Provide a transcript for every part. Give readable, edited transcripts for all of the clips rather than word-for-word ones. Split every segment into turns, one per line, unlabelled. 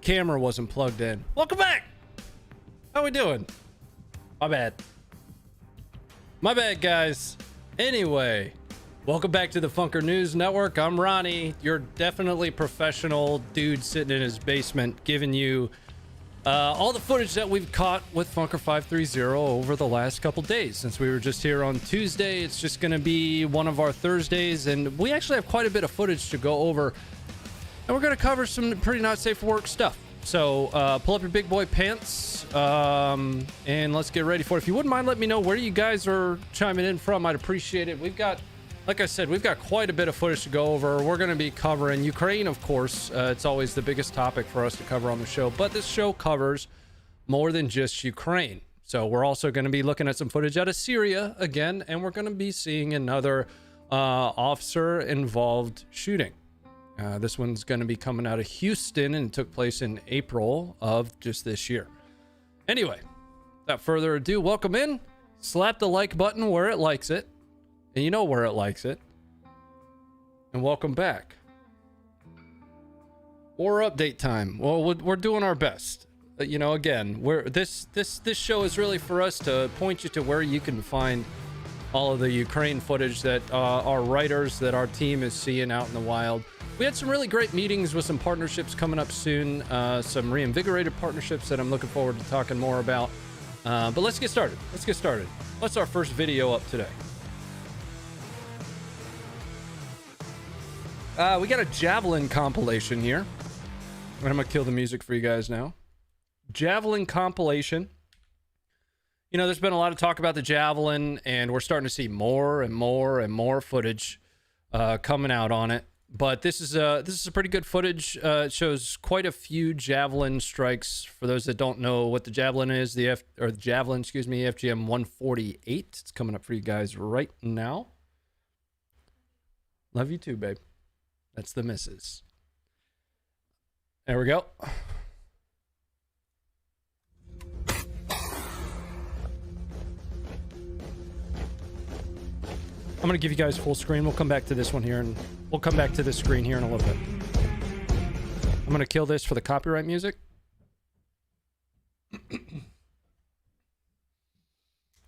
camera wasn't plugged in. Welcome back. How we doing? My bad. My bad, guys. Anyway, welcome back to the Funker News Network. I'm Ronnie, your definitely professional dude sitting in his basement, giving you all the footage that we've caught with Funker 530 over the last couple days. Since we were just here on Tuesday, it's just going to be one of our Thursdays, and we actually have quite a bit of footage to go over, and we're going to cover some pretty not safe for work stuff. So pull up your big boy pants, and let's get ready for it. If you wouldn't mind, let me know where you guys are chiming in from. I'd appreciate it. We've got, like I said, we've got quite a bit of footage to go over. We're going to be covering Ukraine, of course. It's always the biggest topic for us to cover on the show, but this show covers more than just Ukraine. So we're also going to be looking at some footage out of Syria again, and we're going to be seeing another officer-involved shooting. This one's going to be coming out of Houston, and it took place in April of just this year. Anyway, without further ado, welcome in. Slap the like button where it likes it. And you know where it likes it. And welcome back. Or update time. Well, we're doing our best. You know, again, this show is really for us to point you to where you can find all of the Ukraine footage that our writers, that our team is seeing out in the wild. We had some really great meetings with some partnerships coming up soon, some reinvigorated partnerships that I'm looking forward to talking more about. But let's get started. What's our first video up today? We got a Javelin compilation here. And I'm going to kill the music for you guys now. Javelin compilation. You know, there's been a lot of talk about the Javelin, and we're starting to see more and more footage coming out on it. But this is a pretty good footage. It shows quite a few Javelin strikes. For those that don't know what the Javelin is, the Javelin, FGM 148. It's coming up for you guys right now. Love you too, babe. That's the missus. There we go. I'm going to give you guys full screen. We'll come back to this one here, and we'll come back to this screen here in a little bit. I'm going to kill this for the copyright music.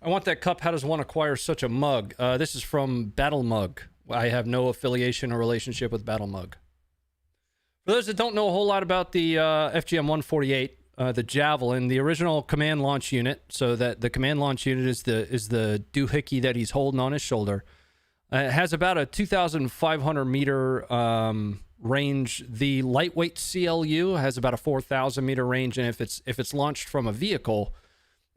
I want that cup. How does one acquire such a mug? This is from Battle Mug. I have no affiliation or relationship with Battle Mug. For those that don't know a whole lot about the FGM 148, the Javelin, the original command launch unit, so that the command launch unit is the doohickey that he's holding on his shoulder. It has about a 2,500 meter range. The lightweight CLU has about a 4,000 meter range, and if it's launched from a vehicle,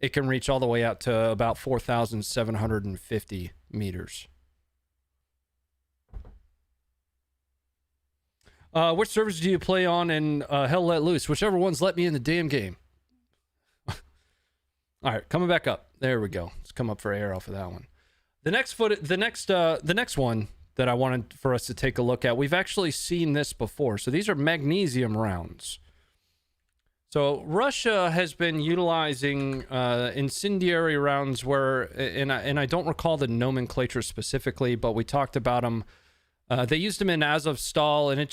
it can reach all the way out to about 4,750 meters. Which servers do you play on in Hell Let Loose? Whichever ones let me in the damn game. All right, coming back up. There we go. Let's come up for air off of that one. The next one that I wanted for us to take a look at, we've actually seen this before. So these are magnesium rounds. So Russia has been utilizing incendiary rounds where, and I don't recall the nomenclature specifically, but we talked about them. They used them in Azovstal, and it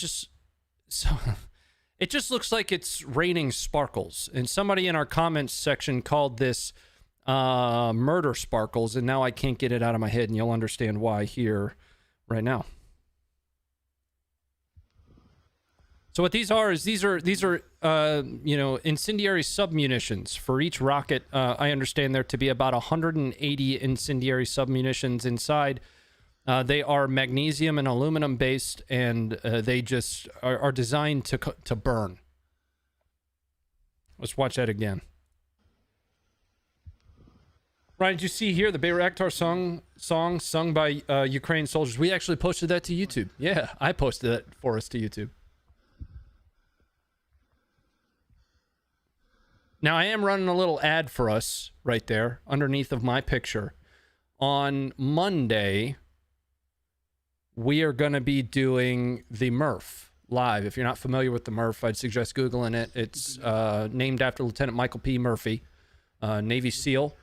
just looks like it's raining sparkles. And somebody in our comments section called this murder sparkles, and now I can't get it out of my head, and you'll understand why here right now. So what these are is these are you know, incendiary submunitions. For each rocket, I understand there to be about 180 incendiary submunitions inside. They are magnesium and aluminum based, and they just are designed to burn. Let's watch that again. Ryan, did you see here the Bayraktar song sung by Ukrainian soldiers? We actually posted that to YouTube. Yeah, I posted that for us to YouTube. Now, I am running a little ad for us right there underneath of my picture. On Monday, we are going to be doing the Murph live. If you're not familiar with the Murph, I'd suggest Googling it. It's named after Lieutenant Michael P. Murphy, Navy SEAL.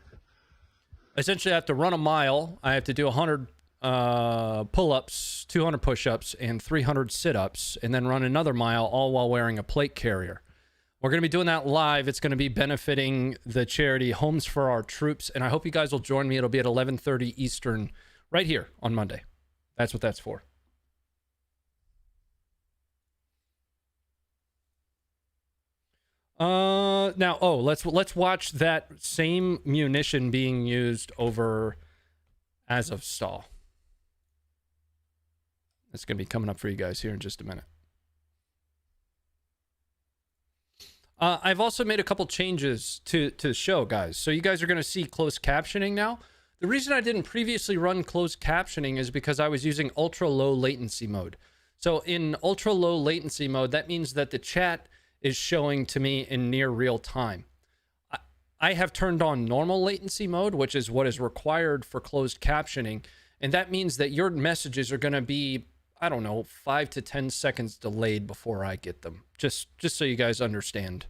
Essentially, I have to run a mile. I have to do 100 pull-ups, 200 push-ups, and 300 sit-ups, and then run another mile, all while wearing a plate carrier. We're going to be doing that live. It's going to be benefiting the charity Homes for Our Troops, and I hope you guys will join me. It'll be at 11:30 Eastern right here on Monday. That's what that's for. Now, let's watch that same munition being used over Azovstal. That's going to be coming up for you guys here in just a minute. I've also made a couple changes to the show, guys. So you guys are going to see closed captioning now. The reason I didn't previously run closed captioning is because I was using ultra low latency mode. So in ultra low latency mode, that means that the chat is showing to me in near real time. I have turned on normal latency mode, which is what is required for closed captioning. And that means that your messages are going to be, I don't know, 5 to 10 seconds delayed before I get them. Just so you guys understand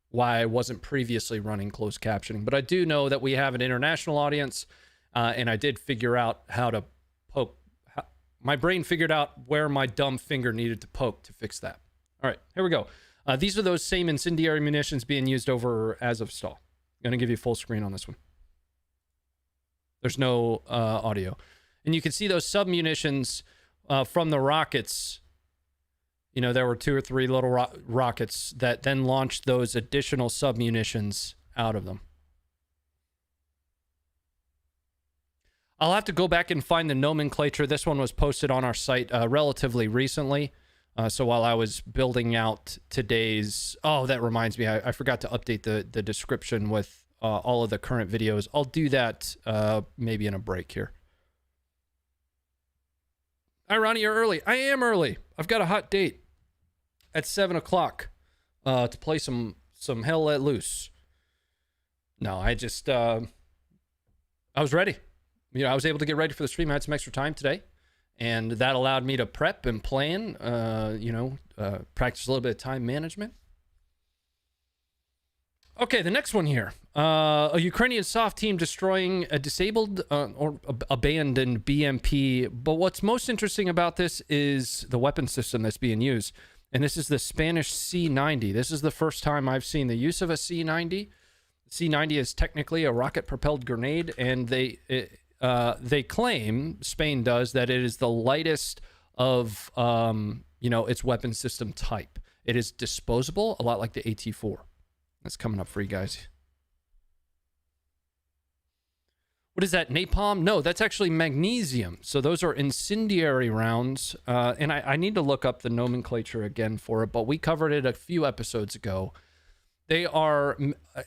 why I wasn't previously running closed captioning. But I do know that we have an international audience, and I did figure out how to poke. My brain figured out where my dumb finger needed to poke to fix that. All right, here we go. These are those same incendiary munitions being used over Azovstal. I'm going to give you full screen on this one. There's no audio. And you can see those sub-munitions from the rockets. You know, there were 2 or 3 little rockets that then launched those additional sub-munitions out of them. I'll have to go back and find the nomenclature. This one was posted on our site relatively recently. So while I was building out today's... Oh, that reminds me. I forgot to update the description with all of the current videos. I'll do that maybe in a break here. Hi, Ronnie, you're early. I am early. I've got a hot date at 7 o'clock to play some Hell Let Loose. No, I just... I was ready. You know, I was able to get ready for the stream. I had some extra time today. And that allowed me to prep and plan, practice a little bit of time management. Okay, the next one here. A Ukrainian soft team destroying a disabled or abandoned BMP. But what's most interesting about this is the weapon system that's being used. And this is the Spanish C-90. This is the first time I've seen the use of a C-90. C-90 is technically a rocket-propelled grenade, and they claim, Spain does, that it is the lightest of, its weapon system type. It is disposable, a lot like the AT-4. That's coming up for you guys. What is that, napalm? No, that's actually magnesium. So those are incendiary rounds. And I need to look up the nomenclature again for it, but we covered it a few episodes ago. They are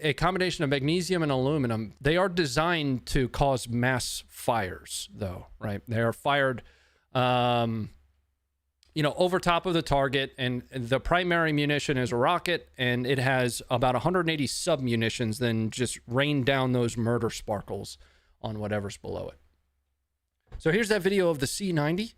a combination of magnesium and aluminum. They are designed to cause mass fires, though, right? They are fired, over top of the target, and the primary munition is a rocket, and it has about 180 sub-munitions, then just rain down those murder sparkles on whatever's below it. So here's that video of the C-90.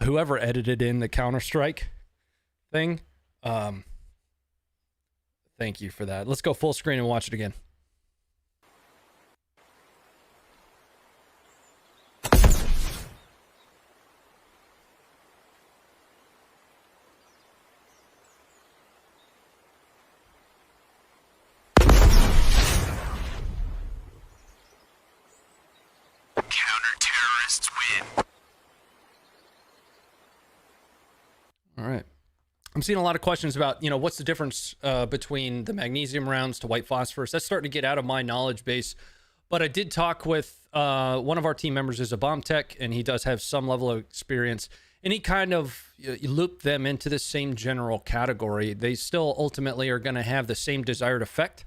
Whoever edited in the Counter-Strike thing, thank you for that. Let's go full screen and watch it again.
Counter-terrorists win.
All right. I'm seeing a lot of questions about, what's the difference between the magnesium rounds to white phosphorus. That's starting to get out of my knowledge base. But I did talk with one of our team members is a bomb tech, and he does have some level of experience. And he kind of looped them into the same general category. They still ultimately are going to have the same desired effect,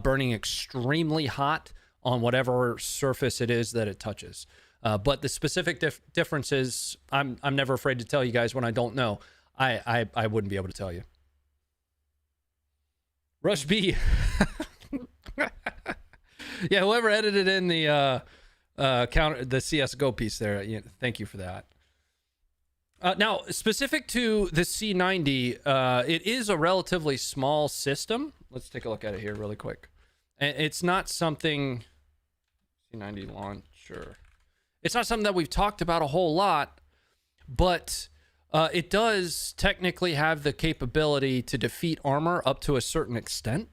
burning extremely hot on whatever surface it is that it touches. But the specific differences, I'm never afraid to tell you guys when I don't know. I wouldn't be able to tell you. Rush B. Yeah, whoever edited in the counter the CS:GO piece there. Yeah, thank you for that. Now, specific to the C90, it is a relatively small system. Let's take a look at it here really quick. And it's not something... C90 launcher. It's not something that we've talked about a whole lot, but it does technically have the capability to defeat armor up to a certain extent.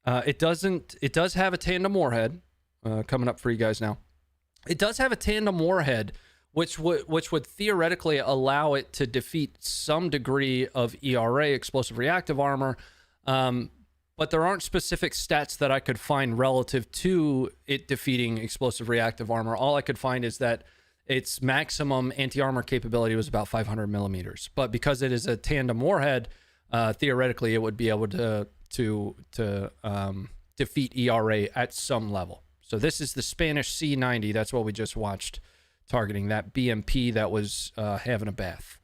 It does have a tandem warhead coming up for you guys now. It does have a tandem warhead, which would theoretically allow it to defeat some degree of ERA, explosive reactive armor, but there aren't specific stats that I could find relative to it defeating explosive reactive armor. All I could find is that its maximum anti-armor capability was about 500 millimeters, but because it is a tandem warhead, theoretically it would be able to defeat ERA at some level. So this is the Spanish C90. That's what we just watched, targeting that BMP that was having a bath.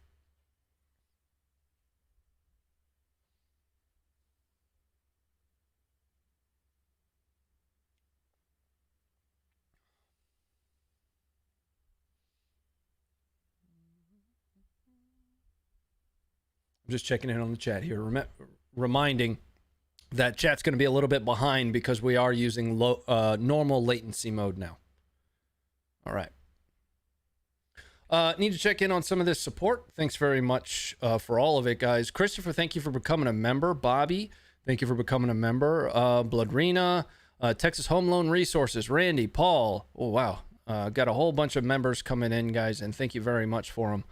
I'm just checking in on the chat here, reminding that chat's going to be a little bit behind because we are using normal latency mode now. All right. Need to check in on some of this support. Thanks very much for all of it, guys. Christopher, thank you for becoming a member. Bobby, thank you for becoming a member. Bloodrina, Texas Home Loan Resources, Randy, Paul. Oh, wow. Got a whole bunch of members coming in, guys, and thank you very much for them.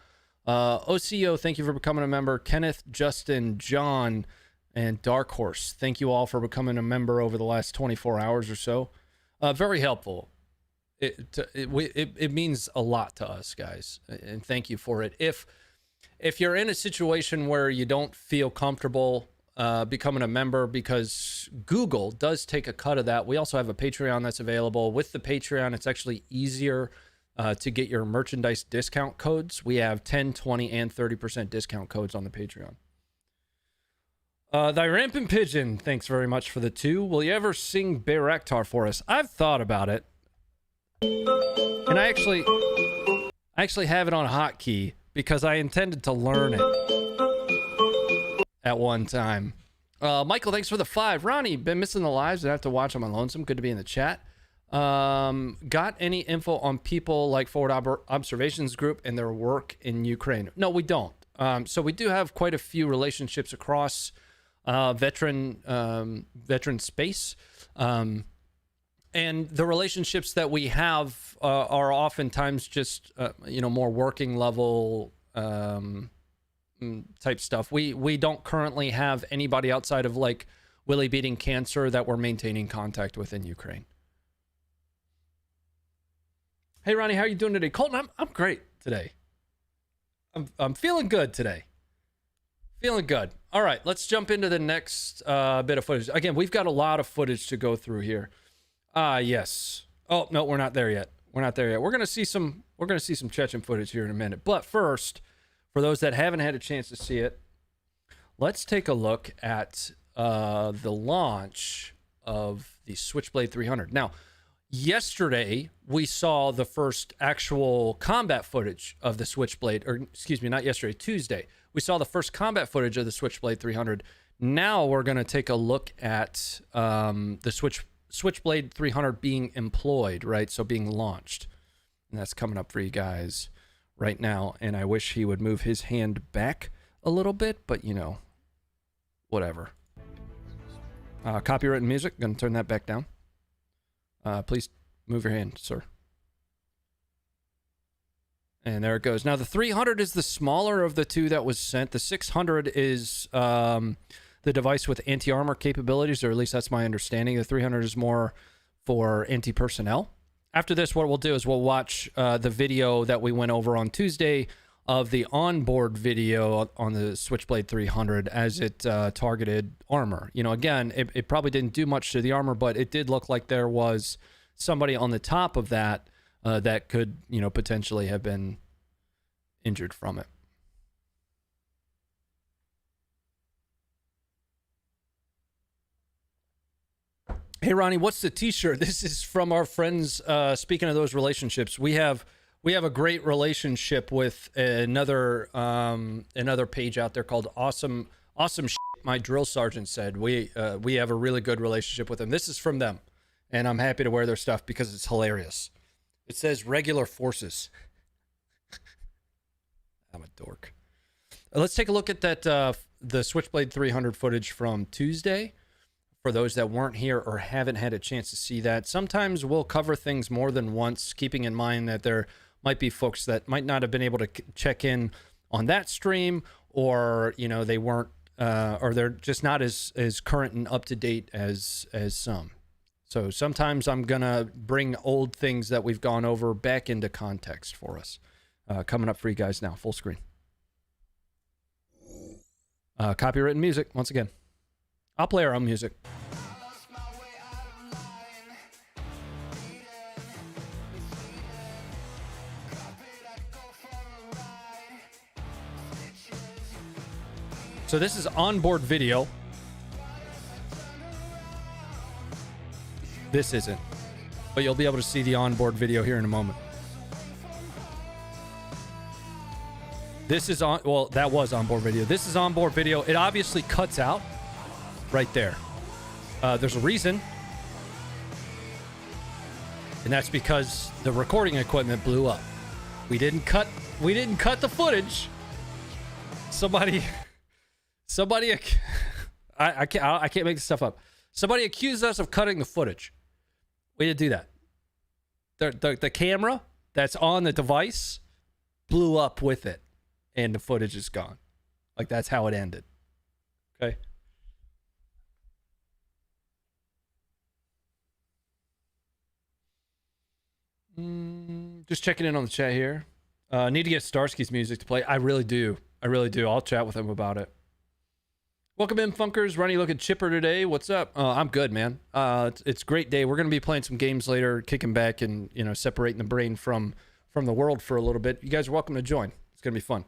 OCO, thank you for becoming a member. Kenneth, Justin, John, and Dark Horse, thank you all for becoming a member over the last 24 hours or so. Very helpful. It means a lot to us, guys, and thank you for it. If you're in a situation where you don't feel comfortable becoming a member, because Google does take a cut of that, we also have a Patreon that's available. With the Patreon, it's actually easier to get your merchandise discount codes. We have 10, 20, and 30% discount codes on the Patreon. Thy Rampant Pigeon, thanks very much for the 2. Will you ever sing Bayraktar for us? I've thought about it. And I actually have it on hotkey because I intended to learn it at one time. Michael, thanks for the 5. Ronnie, been missing the lives. I have to watch them on Lonesome. Good to be in the chat. Got any info on people like Forward Observations Group and their work in Ukraine? No, we don't. So we do have quite a few relationships across veteran space. And the relationships that we have are oftentimes just, more working level type stuff. We don't currently have anybody outside of like Willie Beating Cancer that we're maintaining contact with in Ukraine. Hey, Ronnie, how are you doing today? Colton, I'm great today. I'm feeling good today. Feeling good. All right, let's jump into the next bit of footage. Again, we've got a lot of footage to go through here. Yes. Oh, no, we're not there yet. We're gonna see some Chechen footage here in a minute. But first, for those that haven't had a chance to see it, let's take a look at the launch of the Switchblade 300. Now, yesterday, we saw the first actual combat footage of the Switchblade, or excuse me, not yesterday, Tuesday. We saw the first combat footage of the Switchblade 300. Now we're going to take a look at the Switchblade 300 being employed, right? So being launched. And that's coming up for you guys right now. And I wish he would move his hand back a little bit, but whatever. Copyright music, going to turn that back down. Please move your hand, sir. And there it goes. Now, the 300 is the smaller of the two that was sent. The 600 is the device with anti-armor capabilities, or at least that's my understanding. The 300 is more for anti-personnel. After this, what we'll do is we'll watch the video that we went over on Tuesday of the onboard video on the Switchblade 300 as it targeted armor. Again, it probably didn't do much to the armor, but it did look like there was somebody on the top of that that could, potentially have been injured from it. Hey Ronnie, what's the t-shirt? This is from our friends. Speaking of those relationships, we have a great relationship with another page out there called Awesome Shit, my drill sergeant said. We have a really good relationship with them. This is from them, and I'm happy to wear their stuff because it's hilarious. It says regular forces. I'm a dork. Let's take a look at that the Switchblade 300 footage from Tuesday. For those that weren't here or haven't had a chance to see that, sometimes we'll cover things more than once, keeping in mind that there might be folks that might not have been able to check in on that stream, or they weren't, or they're just not as current and up to date as some. So sometimes I'm gonna bring old things that we've gone over back into context for us. Coming up for you guys now, full screen. Copywritten music once again. I'll play our own music. So this is onboard video. This isn't, but you'll be able to see the onboard video here in a moment. This is on, well, that was onboard video. This is onboard video. It obviously cuts out right there. There's a reason. And that's because the recording equipment blew up. We didn't cut the footage. Somebody I can't make this stuff up. Somebody accused us of cutting the footage. We didn't do that. The camera that's on the device blew up with it, and the footage is gone. Like, that's how it ended. Okay. Just checking in on the chat here. Need to get Starsky's music to play. I really do. I'll chat with him about it. Welcome in, Funkers. Ronnie looking chipper today. What's up? I'm good, man. It's a great day. We're going to be playing some games later, kicking back and, separating the brain from the world for a little bit. You guys are welcome to join. It's going to be fun.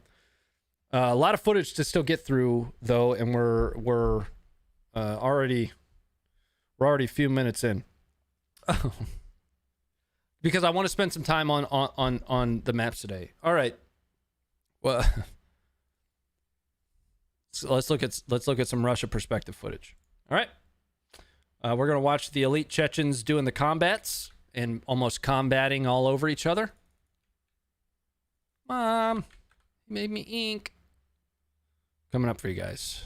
A lot of footage to still get through, though, and we're already a few minutes in. Because I want to spend some time on the maps today. All right. Well, so let's look at some Russia perspective footage. All right. We're gonna watch the elite Chechens doing the combats and almost combating all over each other. Mom, you made me ink. Coming up for you guys.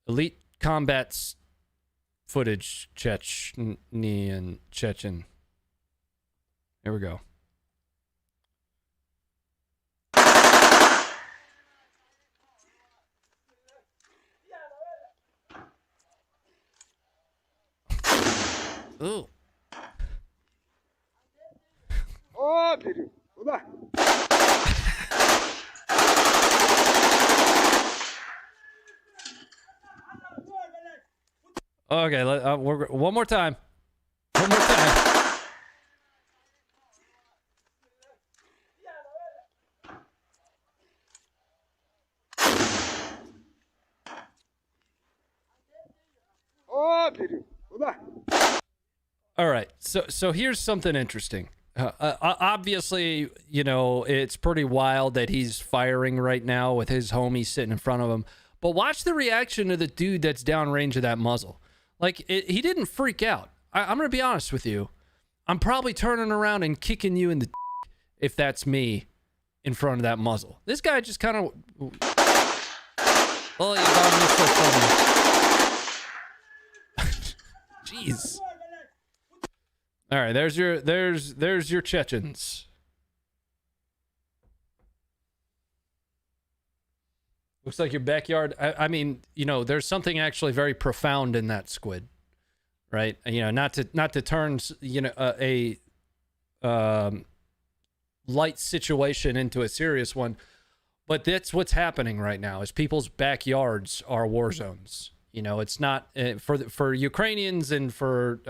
Elite combats footage, Chechnya, Chechen. Here we go. Ooh. Okay, one more time. One more time. All right, so here's something interesting. Obviously, it's pretty wild that he's firing right now with his homie sitting in front of him. But watch the reaction of the dude that's downrange of that muzzle. Like, he didn't freak out. I'm going to be honest with you. I'm probably turning around and kicking you in the if that's me in front of that muzzle. This guy just kind of... Oh, you got me so funny. Jeez. All right, there's your Chechens. Looks like your backyard. I mean, there's something actually very profound in that, Squid. Right? Not to turn, a light situation into a serious one, but that's what's happening right now. Is people's backyards are war zones. It's not for Ukrainians and for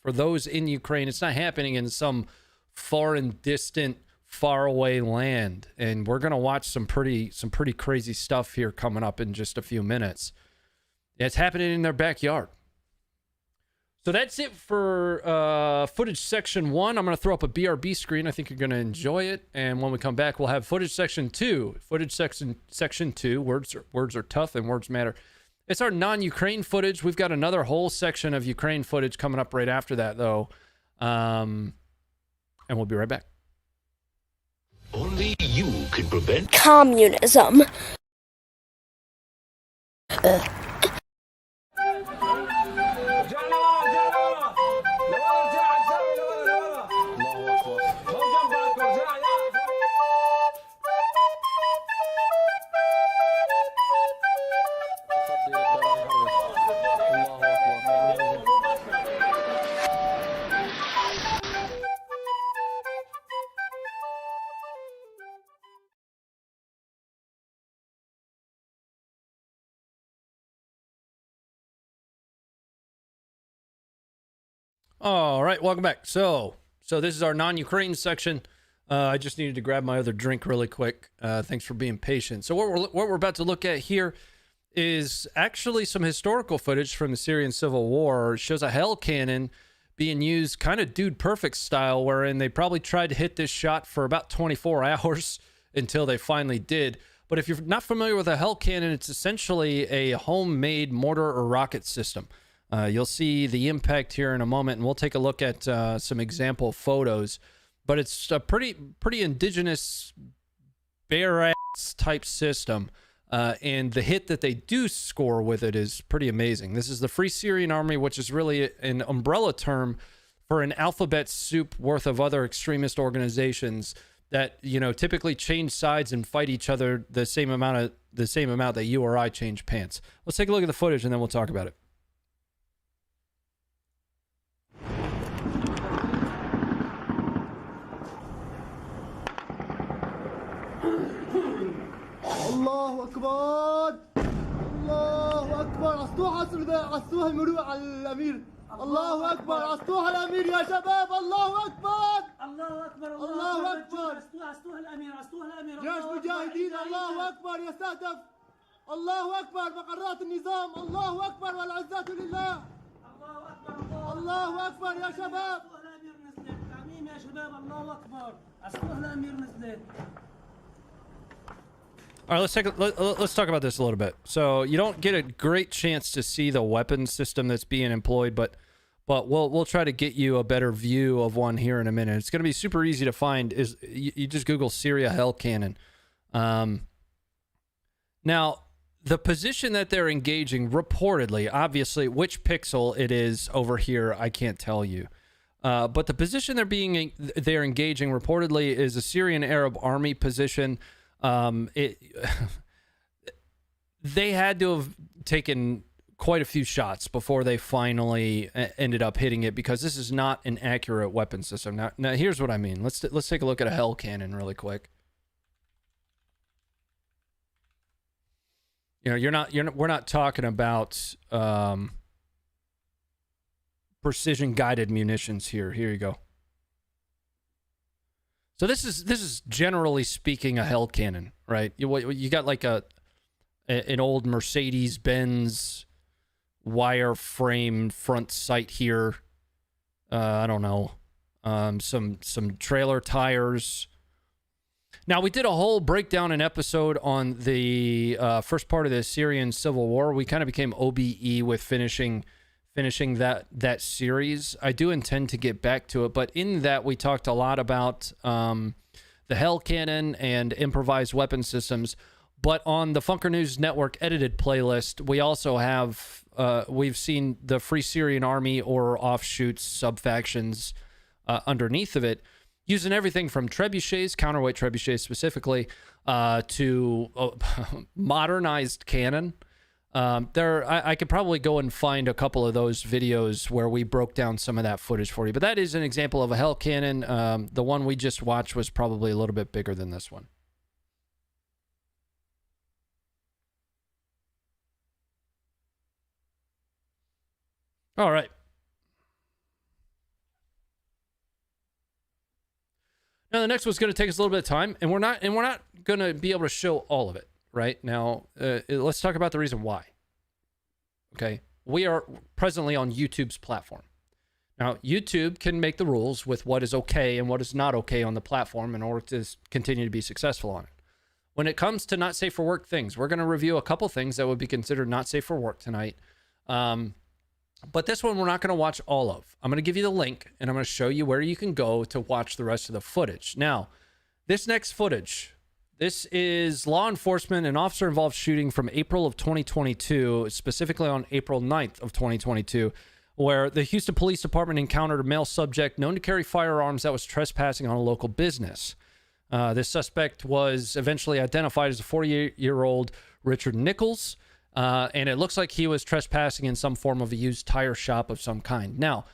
for those in Ukraine. It's not happening in some foreign, distant, faraway land. And we're gonna watch some pretty crazy stuff here coming up in just a few minutes. It's happening in their backyard. So that's it for footage section 1. I'm going to throw up a BRB screen. I think you're going to enjoy it. And when we come back, we'll have footage section 2. Footage section 2. Words are tough and words matter. It's our non-Ukraine footage. We've got another whole section of Ukraine footage coming up right after that, though. And we'll be right back.
Only you can prevent
communism.
All right, welcome back. So this is our non-Ukraine section. I just needed to grab my other drink really quick. Thanks for being patient. So what we're about to look at here is actually some historical footage from the Syrian civil war. It shows a hell cannon being used kind of Dude Perfect style, wherein they probably tried to hit this shot for about 24 hours until they finally did. But if you're not familiar with a hell cannon, it's essentially a homemade mortar or rocket system. You'll see the impact here in a moment, and we'll take a look at some example photos. But it's a pretty indigenous, bare-ass type system. And the hit that they do score with it is pretty amazing. This is the Free Syrian Army, which is really an umbrella term for an alphabet soup worth of other extremist organizations that, you know, typically change sides and fight each other the same amount that you or I change pants. Let's take a look at the footage, and then we'll talk about it.
الله أكبر الله أكبر عصوها المروءة على الأمير الله أكبر عصوها الأمير يا شباب الله أكبر الله أكبر الله أكبر عصوها الأمير جيش مجاهدين الله أكبر يستهدف الله أكبر مقرات النظام الله أكبر والعزات لله الله أكبر يا شباب الأمير نزلت تعميم يا شباب الله أكبر عصوها الأمير نزلت.
All right, let's talk about this a little bit. So you don't get a great chance to see the weapon system that's being employed, but we'll try to get you a better view of one here in a minute. It's going to be super easy to find. Is you just Google Syria hell cannon. Now the position that they're engaging, reportedly, obviously, which pixel it is over here, I can't tell you. But the position they're engaging reportedly is a Syrian Arab army position. They had to have taken quite a few shots before they finally ended up hitting it, because this is not an accurate weapon system. Now here's what I mean. Let's take a look at a hell cannon really quick. You know, we're not talking about precision guided munitions here. Here you go. So this is generally speaking a hell cannon, right? You got like an old Mercedes-Benz wire-frame front sight here. I don't know, some trailer tires. Now we did a whole breakdown and episode on the first part of the Syrian civil war. We kind of became OBE with finishing that series. I do intend to get back to it, but in that we talked a lot about the hell cannon and improvised weapon systems. But on the Funker News Network edited playlist, we also have we've seen the Free Syrian Army or offshoots, subfactions underneath of it, using everything from trebuchets, counterweight trebuchets specifically, to modernized cannon. I could probably go and find a couple of those videos where we broke down some of that footage for you. But that is an example of a hell cannon. The one we just watched was probably a little bit bigger than this one. All right. Now the next one's going to take us a little bit of time, and we're not going to be able to show all of it right now. Let's talk about the reason why. Okay. We are presently on YouTube's platform. Now, YouTube can make the rules with what is okay and what is not okay on the platform in order to continue to be successful on it. When it comes to not safe for work things, we're going to review a couple things that would be considered not safe for work tonight. But this one we're not going to watch all of. I'm going to give you the link and I'm going to show you where you can go to watch the rest of the footage. Now, this next footage, this is law enforcement and officer involved shooting from April of 2022, specifically on April 9th of 2022, where the Houston Police Department encountered a male subject known to carry firearms that was trespassing on a local business. This suspect was eventually identified as a 48-year-old Richard Nichols, and it looks like he was trespassing in some form of a used tire shop of some kind. Now,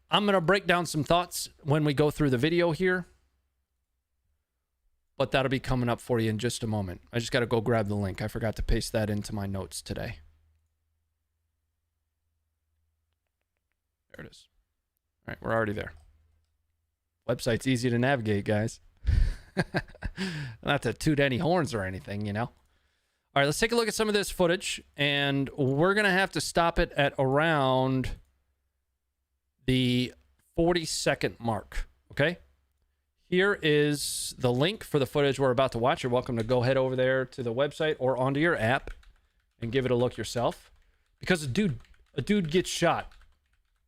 I'm going to break down some thoughts when we go through the video here, but that'll be coming up for you in just a moment. I just got to go grab the link. I forgot to paste that into my notes today. There it is. All right, we're already there. Website's easy to navigate, guys. Not to toot any horns or anything, you know. All right, let's take a look at some of this footage, and we're going to have to stop it at around the 40-second mark, okay? Here is the link for the footage we're about to watch. You're welcome to go head over there to the website or onto your app and give it a look yourself, because a dude gets shot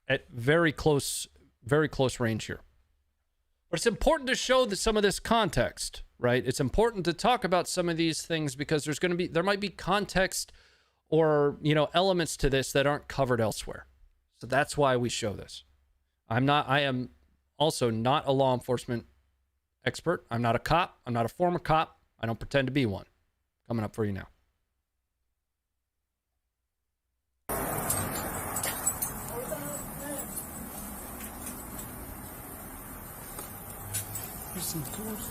at very close range here. But it's important to show some of this context, right? It's important to talk about some of these things because there might be context or, you know, elements to this that aren't covered elsewhere. So that's why we show this. I am also not a law enforcement expert. I'm not a cop. I'm not a former cop. I don't pretend to be one. Coming up for you now.
Some tools.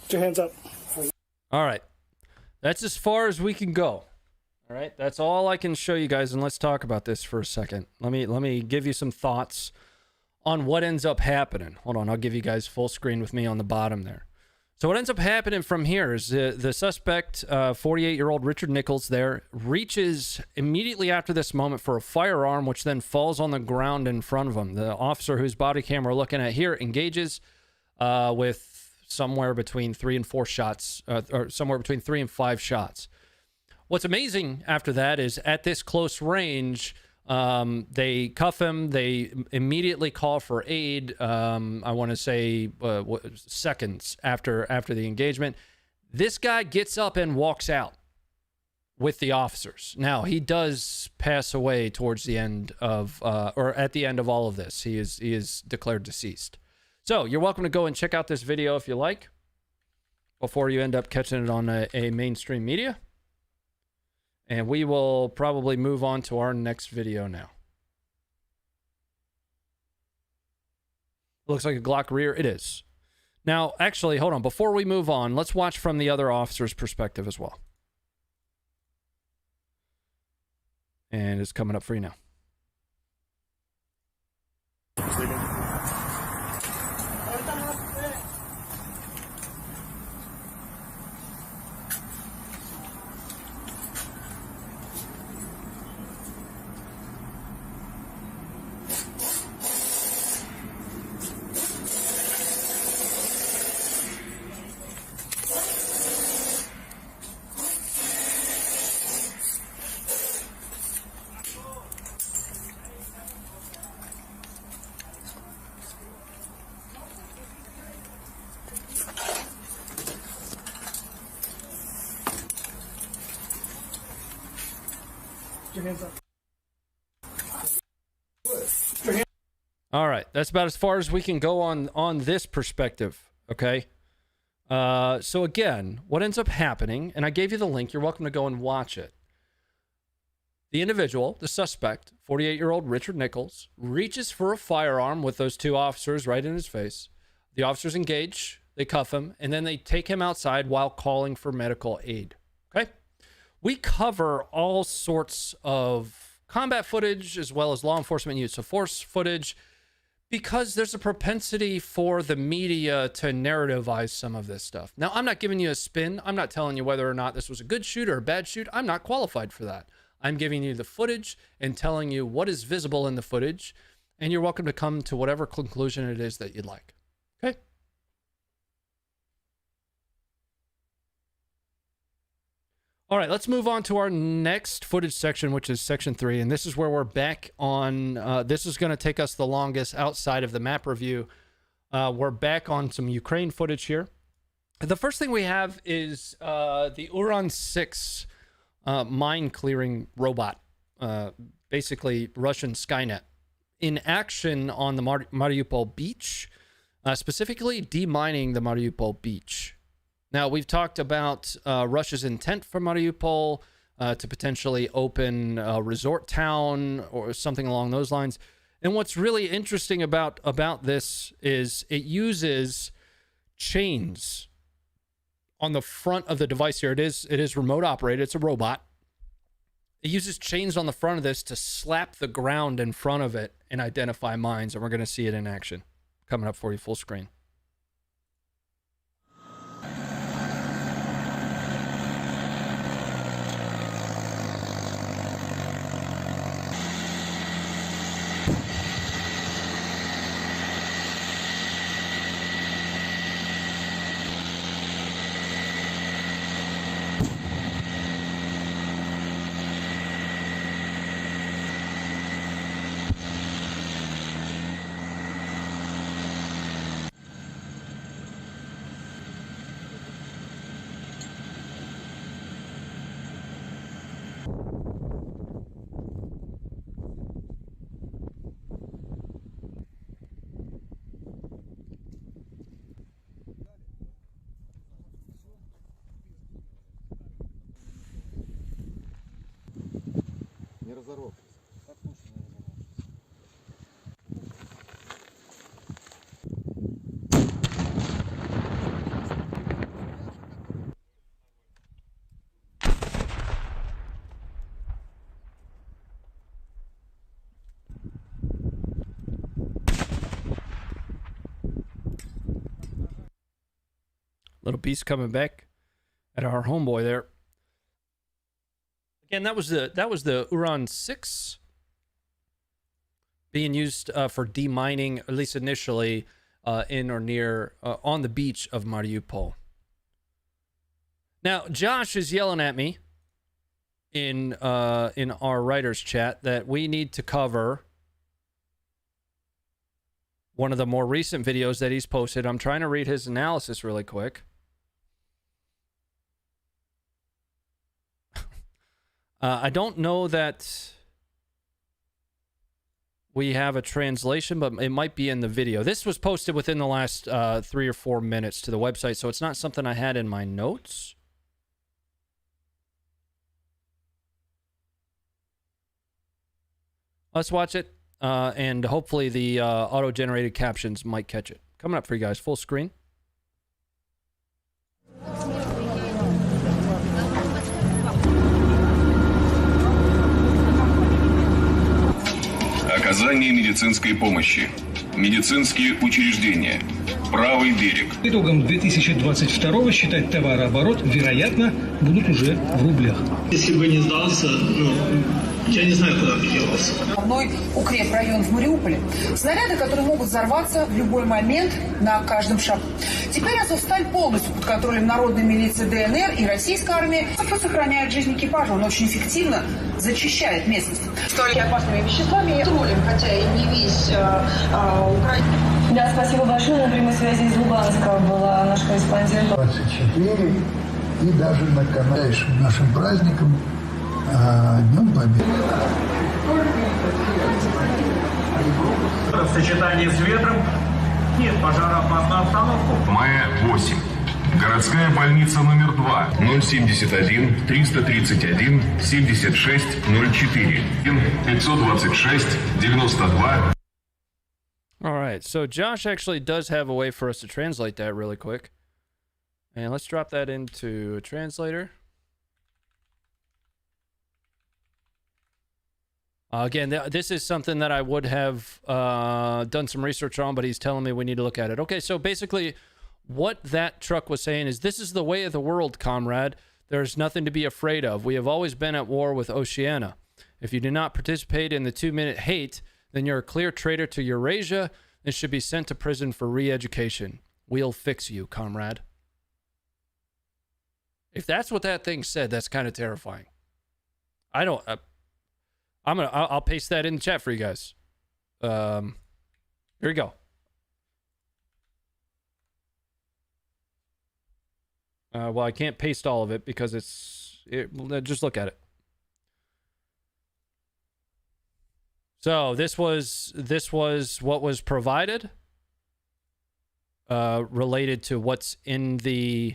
Put your hands up.
All right. That's as far as we can go. All right. That's all I can show you guys. And let's talk about this for a second. Let me give you some thoughts on what ends up happening. Hold on. I'll give you guys full screen with me on the bottom there. So what ends up happening from here is the suspect, 48-year-old Richard Nichols there, reaches immediately after this moment for a firearm, which then falls on the ground in front of him. The officer whose body cam we're looking at here engages with somewhere between 3 and 4 shots, or somewhere between 3 and 5 shots. What's amazing after that is at this close range, they cuff him. They immediately call for aid. I want to say seconds after the engagement. This guy gets up and walks out with the officers. Now, he does pass away towards the end of, or at the end of all of this. He is declared deceased. So you're welcome to go and check out this video if you like, before you end up catching it on a mainstream media. And we will probably move on to our next video now. Looks like a Glock rear. It is. Now, actually, hold on. Before we move on, let's watch from the other officer's perspective as well. And it's coming up for you now.
Your hands up.
All right, that's about as far as we can go on this perspective, okay? So again, what ends up happening, and I gave you the link, you're welcome to go and watch it. The individual, the suspect, 48-year-old Richard Nichols, reaches for a firearm with those two officers right in his face. The officers engage, they cuff him, and then they take him outside while calling for medical aid. Okay? We cover all sorts of combat footage as well as law enforcement use of force footage because there's a propensity for the media to narrativize some of this stuff. Now, I'm not giving you a spin. I'm not telling you whether or not this was a good shoot or a bad shoot. I'm not qualified for that. I'm giving you the footage and telling you what is visible in the footage, and you're welcome to come to whatever conclusion it is that you'd like. Okay? All right, let's move on to our next footage section, which is section 3. And this is where we're back on, this is going to take us the longest outside of the map review. We're back on some Ukraine footage here. The first thing we have is the Uran 6 mine clearing robot, basically Russian Skynet, in action on the Mariupol beach, specifically demining the Mariupol beach. Now, we've talked about Russia's intent for Mariupol to potentially open a resort town or something along those lines. And what's really interesting about this is it uses chains on the front of the device here. It is remote operated. It's a robot. It uses chains on the front of this to slap the ground in front of it and identify mines. And we're going to see it in action. Coming up for you full screen. Little piece coming back at our homeboy there. Again, that was the Uran 6 being used for demining, at least initially, in or near on the beach of Mariupol. Now, Josh is yelling at me in our writers chat that we need to cover one of the more recent videos that he's posted. I'm trying to read his analysis really quick. I don't know that we have a translation, but it might be in the video. This was posted within the last 3 or 4 minutes to the website, so it's not something I had in my notes. Let's watch it, and hopefully the auto-generated captions might catch it. Coming up for you guys, full screen.
Оказание медицинской помощи. Медицинские учреждения. Правый берег.
Итогом 2022 считать товарооборот, вероятно, будут уже в рублях.
Если бы не сдался, я не знаю, куда бы делался.
Основной укрепрайон в Мариуполе. Снаряды, которые могут взорваться в любой момент на каждом шагу. Теперь Азовсталь полностью под контролем народной милиции ДНР и российской армии. Сохраняет жизнь экипажа. Он очень эффективно зачищает местность. Стали опасными веществами троллим, хотя и не весь Украина.
Да, спасибо большое. На прямой связи из Луганска была наш корреспондент.
24 и даже на канающим нашим праздником Днем Победы.
В сочетании с ветром нет пожароопасную обстановку.
Мая 8. Городская больница номер 2. 071 331 76 04. 526 92.
All right, so Josh actually does have a way for us to translate that really quick. And let's drop that into a translator. Again, this is something that I would have done some research on, but he's telling me we need to look at it. Okay, so basically what that truck was saying is, this is the way of the world, comrade. There's nothing to be afraid of. We have always been at war with Oceania. If you do not participate in the 2-minute hate, then you're a clear traitor to Eurasia and should be sent to prison for re-education. We'll fix you, comrade. If that's what that thing said, that's kind of terrifying. I don't... I'll paste that in the chat for you guys. Here we go. Well, I can't paste all of it because just look at it. So this was what was provided, related to what's in the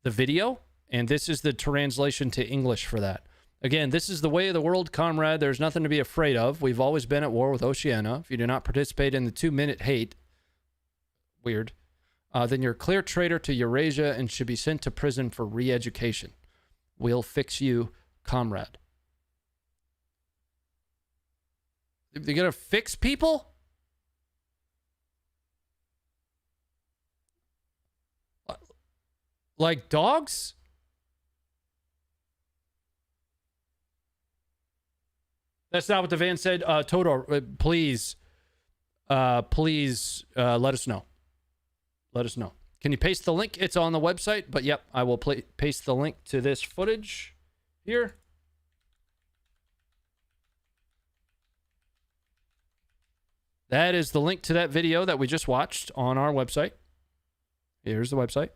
video, and this is the translation to English for that. Again, this is the way of the world, comrade. There's nothing to be afraid of. We've always been at war with Oceania. If you do not participate in the 2-minute hate, weird, then you're a clear traitor to Eurasia and should be sent to prison for re-education. We'll fix you, comrade. They're gonna fix people? Like dogs? That's not what the van said. Todor, please let us know. Let us know. Can you paste the link? It's on the website, but yep, I will paste the link to this footage here. That is the link to that video that we just watched on our website. Here's the website.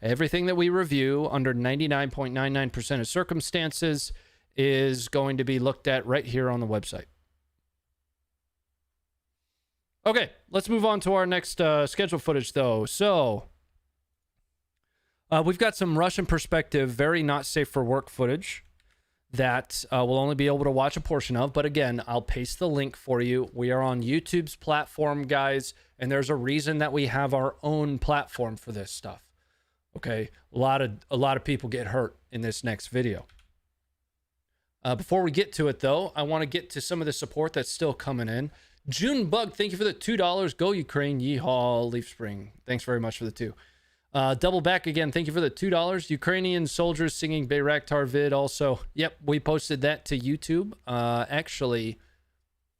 Everything that we review under 99.99% of circumstances is going to be looked at right here on the website. Okay, let's move on to our next scheduled footage, though. So, we've got some Russian perspective, very not safe for work footage that we'll only be able to watch a portion of. But again, I'll paste the link for you. We are on YouTube's platform, guys, and there's a reason that we have our own platform for this stuff. Okay, a lot of people get hurt in this next video. Before we get to it, though, I want to get to some of the support that's still coming in. June Bug, thank you for the $2. Go Ukraine, yeehaw, Leaf Spring. Thanks very much for the 2. Double Back again, thank you for the $2. Ukrainian soldiers singing Bayraktar vid also. Yep, we posted that to YouTube. Actually,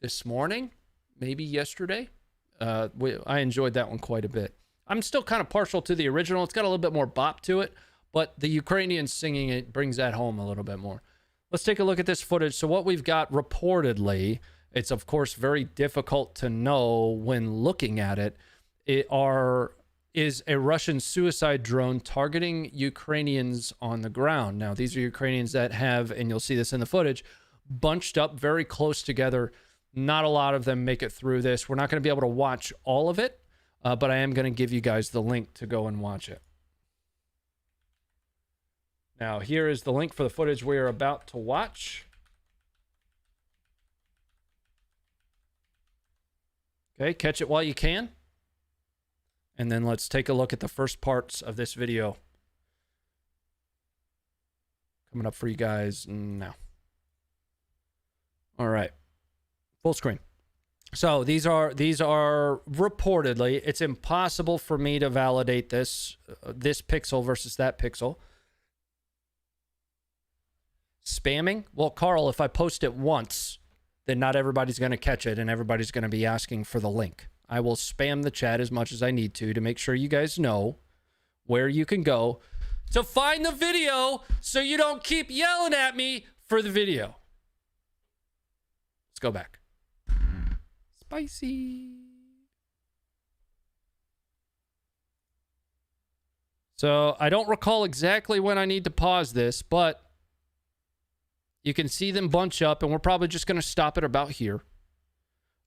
this morning, maybe yesterday. I enjoyed that one quite a bit. I'm still kind of partial to the original. It's got a little bit more bop to it, but the Ukrainian singing it brings that home a little bit more. Let's take a look at this footage. So what we've got reportedly, it's of course very difficult to know when looking at it, is a Russian suicide drone targeting Ukrainians on the ground. Now, these are Ukrainians that have, and you'll see this in the footage, bunched up very close together. Not a lot of them make it through this. We're not going to be able to watch all of it, but I am going to give you guys the link to go and watch it. Now, here is the link for the footage we are about to watch. Okay, catch it while you can. And then let's take a look at the first parts of this video. Coming up for you guys now. All right. Full screen. So these are reportedly, it's impossible for me to validate this pixel versus that pixel. Spamming? Well, Carl, if I post it once, then not everybody's going to catch it and everybody's going to be asking for the link. I will spam the chat as much as I need to make sure you guys know where you can go to find the video so you don't keep yelling at me for the video. Let's go back. Spicy. So I don't recall exactly when I need to pause this, but you can see them bunch up, and we're probably just going to stop it about here.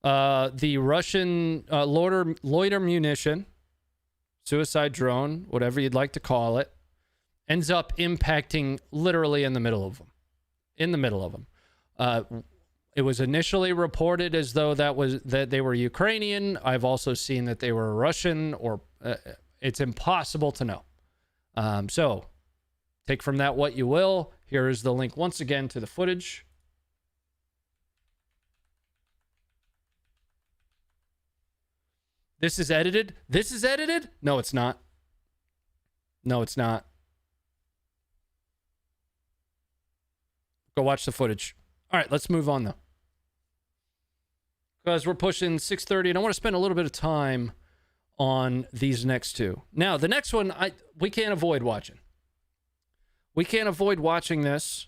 The Russian loiter munition suicide drone, whatever you'd like to call it, ends up impacting literally in the middle of them. In the middle of them. It was initially reported as though that they were Ukrainian. I've also seen that they were Russian, or it's impossible to know. So take from that what you will. Here is the link once again to the footage. This is edited. This is edited? No, it's not. No, it's not. Go watch the footage. All right, let's move on though. Because we're pushing 6:30 and I want to spend a little bit of time on these next two. Now, the next one we can't avoid watching. We can't avoid watching this,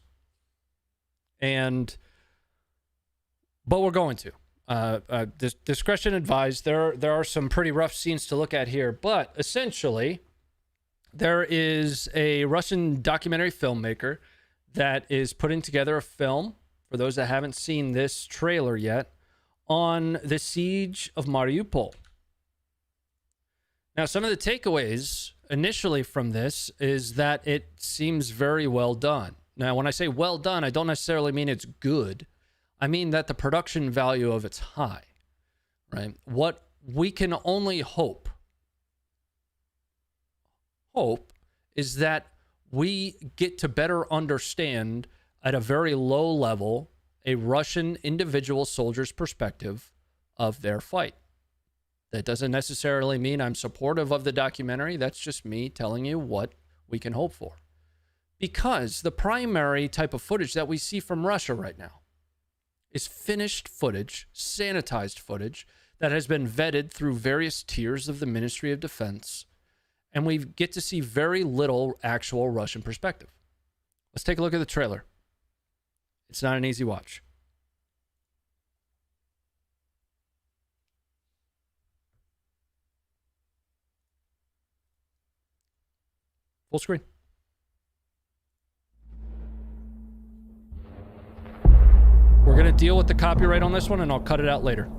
but we're going to. Discretion advised. There are some pretty rough scenes to look at here, but essentially, there is a Russian documentary filmmaker that is putting together a film, for those that haven't seen this trailer yet, on the siege of Mariupol. Now, some of the takeaways initially from this is that it seems very well done. Now, when I say well done, I don't necessarily mean it's good. I mean that the production value of it's high, right? What we can only hope is that we get to better understand at a very low level a Russian individual soldier's perspective of their fight. That doesn't necessarily mean I'm supportive of the documentary. That's just me telling you what we can hope for. Because the primary type of footage that we see from Russia right now is finished footage, sanitized footage that has been vetted through various tiers of the Ministry of Defense. And we get to see very little actual Russian perspective. Let's take a look at the trailer. It's not an easy watch. Full screen. We're going to deal with the copyright on this one, and I'll cut it out later.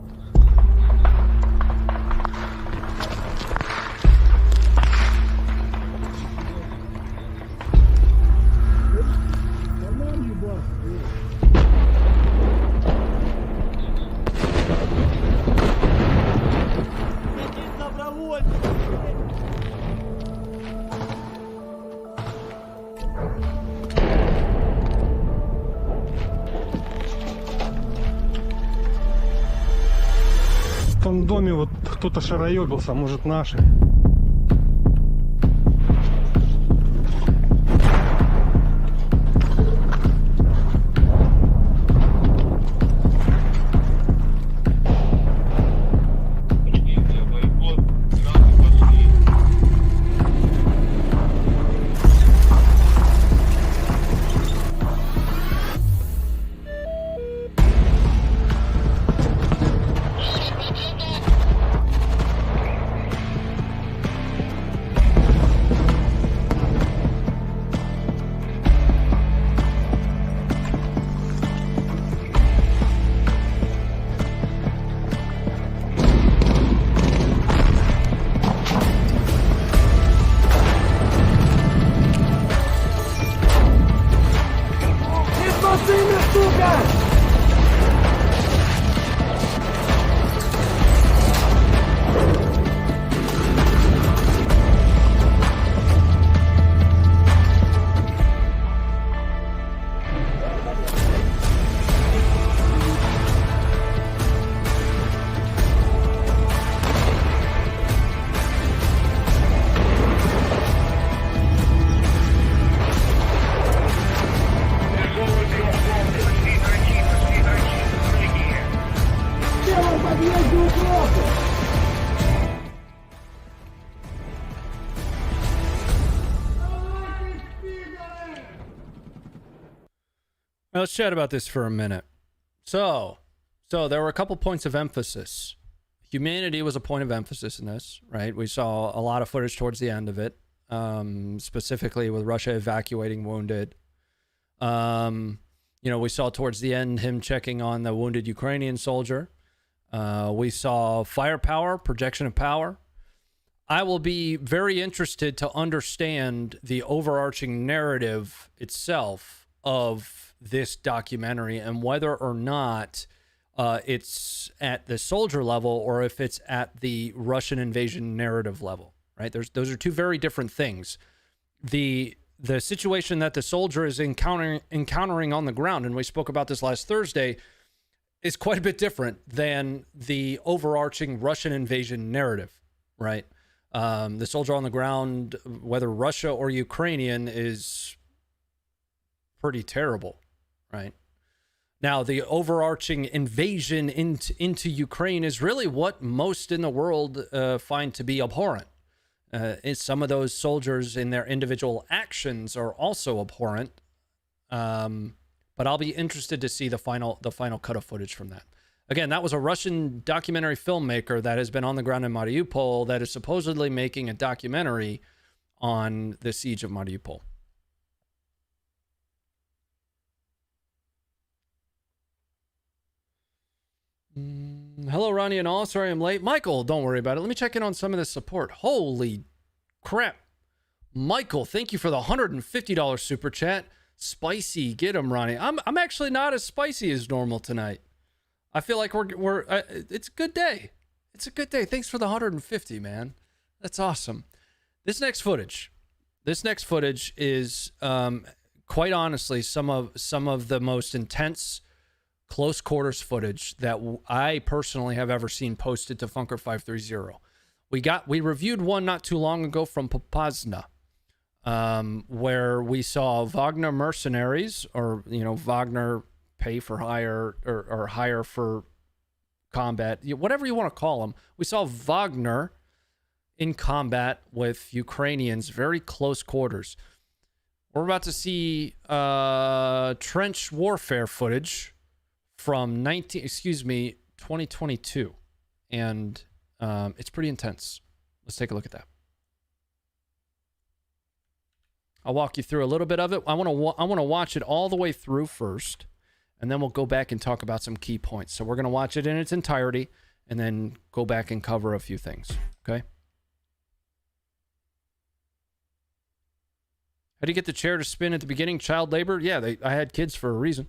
В том доме вот кто-то шароебился, может наши.
Now let's chat about this for a minute. So there were a couple points of emphasis. Humanity was a point of emphasis in this, right? We saw a lot of footage towards the end of it, specifically with Russia evacuating wounded. We saw towards the end him checking on the wounded Ukrainian soldier. We saw firepower, projection of power. I will be very interested to understand the overarching narrative itself of this documentary and whether or not it's at the soldier level or if it's at the Russian invasion narrative level, right? Those are two very different things. The situation that the soldier is encountering on the ground, and we spoke about this last Thursday, is quite a bit different than the overarching Russian invasion narrative, right? The soldier on the ground, whether Russia or Ukrainian, is pretty terrible, right? Now, the overarching invasion into Ukraine is really what most in the world find to be abhorrent. Some of those soldiers in their individual actions are also abhorrent, but I'll be interested to see the final cut of footage from that. Again, that was a Russian documentary filmmaker that has been on the ground in Mariupol that is supposedly making a documentary on the siege of Mariupol. Hello, Ronnie and all. Sorry I'm late. Michael, don't worry about it. Let me check in on some of the support. Holy crap. Michael, thank you for the $150 super chat. Spicy, get him, Ronnie. I'm actually not as spicy as normal tonight. I feel like we're it's a good day. It's a good day. Thanks for the 150, man. That's awesome. This next footage is quite honestly some of the most intense close quarters footage that I personally have ever seen posted to Funker 530. We reviewed one not too long ago from Popazna, where we saw Wagner mercenaries, or Wagner pay for hire or hire for combat, whatever you want to call them. We saw Wagner in combat with Ukrainians, very close quarters. We're about to see trench warfare footage from 2022, and it's pretty intense. Let's take a look at that. I'll walk you through a little bit of it. I want to watch it all the way through first, and then we'll go back and talk about some key points. So we're going to watch it in its entirety and then go back and cover a few things, okay? How do you get the chair to spin at the beginning? Child labor? Yeah, I had kids for a reason.